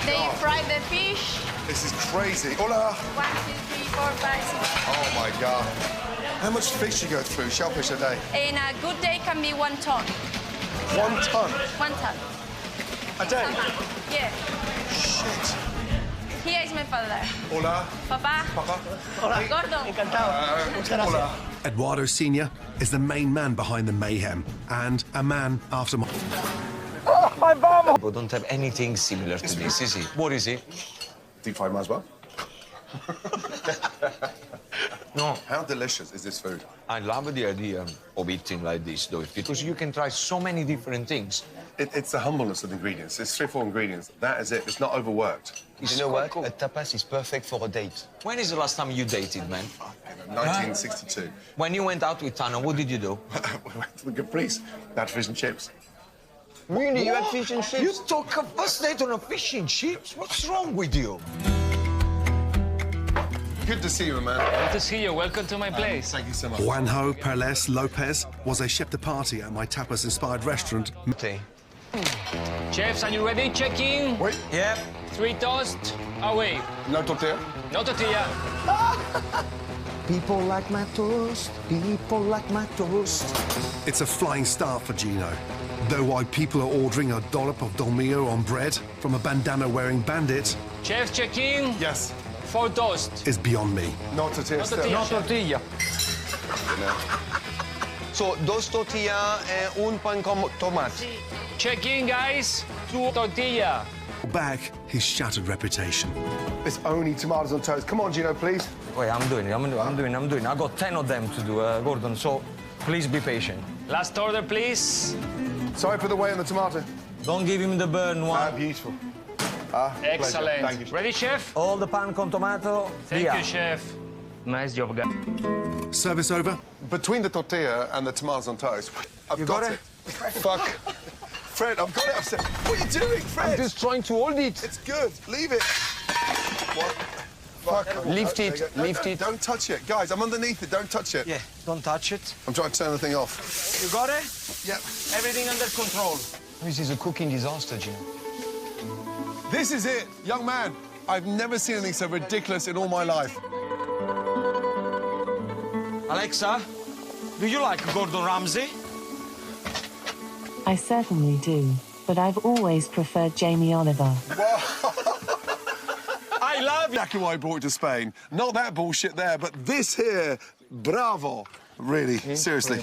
They God. fry the fish. This is crazy. Hola. 1, 2, 3, 4, 5, 6. Oh, my God. How much fish do you go through, shellfish a day? In a good day can be 1 ton. 1 ton? 1 ton. A day? Yeah. Shit. Here is my father. Hola. Papa. Papa. Hola. Gordo. Hola. Eduardo Sr. is the main man behind the mayhem and a man after my... People don't have anything similar to this, is it? What is it? Deep fried Masba. No. How delicious is this food? I love the idea of eating like this, though, because you can try so many different things. It's the humbleness of the ingredients. It's 3 or 4 ingredients. That is it. It's not overworked. It's You know quite what? cool. A tapas is perfect for a date. When is the last time you dated, man? 1962. When you went out with Tana, what did you do? We went to the Caprice. Had fish and chips. Really? You had What? fish and chips? You took a first date on a fish and chips? What's wrong with you? Good to see you, man. Good to see you. Welcome to my place. Thank you so much. Juanjo Perez Lopez was a chef de partie at my tapas-inspired restaurant. Tea. Chefs, are you ready? Check in. Wait. Yeah. 3 toast. Away. No tortilla? No tortilla. People like my toast. People like my toast. It's a flying start for Gino. Though why people are ordering a dollop of dolmio on bread from a bandana-wearing bandit Chefs, check in. Yes. 4 toast. is beyond me. No tortilla No still. tortilla. No tortilla. So, 2 tortilla and 1 pan con tomate. Check in, guys. 2 tortilla. Back his shattered reputation. It's only tomatoes on toast. Come on, Gino, please. Wait, I'm doing. I got 10 of them to do, Gordon, so please be patient. Last order, please. Sorry for the weight on the tomato. Don't give him the burn one. Beautiful. Excellent. Thank you. Ready, chef? All the pan con tomato. Thank via. you, chef. Nice job, guys. Service over? Between the tortilla and the tomatoes on toast, I've You got, got it. it? Fuck. Fred, I've got it. I've said, what are you doing, Fred? I'm just trying to hold it. It's good. Leave it. What? Fuck. Lift There it, you go. lift it. Don't touch it. Guys, I'm underneath it. Don't touch it. Yeah, don't touch it. I'm trying to turn the thing off. You got it? Yep. Everything under control. This is a cooking disaster, Gino. This is it. Young man, I've never seen anything so ridiculous in all my life. Alexa, do you like Gordon Ramsay? I certainly do, but I've always preferred Jamie Oliver. I love you. Exactly why I brought it to Spain. Not that bullshit there, but this here, bravo. Really, seriously.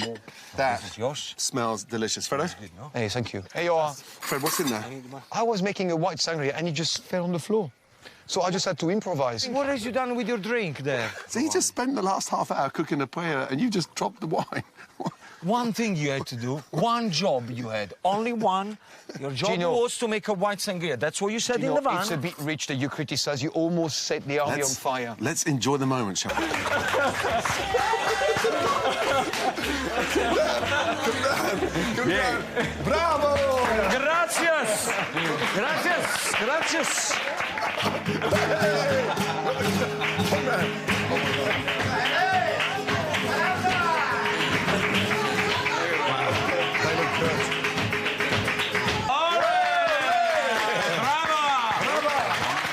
That This is yours. smells delicious. Fredo? Hey, thank you. Hey, you Fred, what's in there? I was making a white sangria and it just fell on the floor. So I just had to improvise. What have you done with your drink there? So you just spent the last half hour cooking a paella and you just dropped the wine. One thing you had to do, one job you had, only one. Your job Gino. was to make a white sangria. That's what you said You in know, the van. it's a bit rich that you criticize. You almost set the army on fire. Let's enjoy the moment, shall we? Good man. Bravo.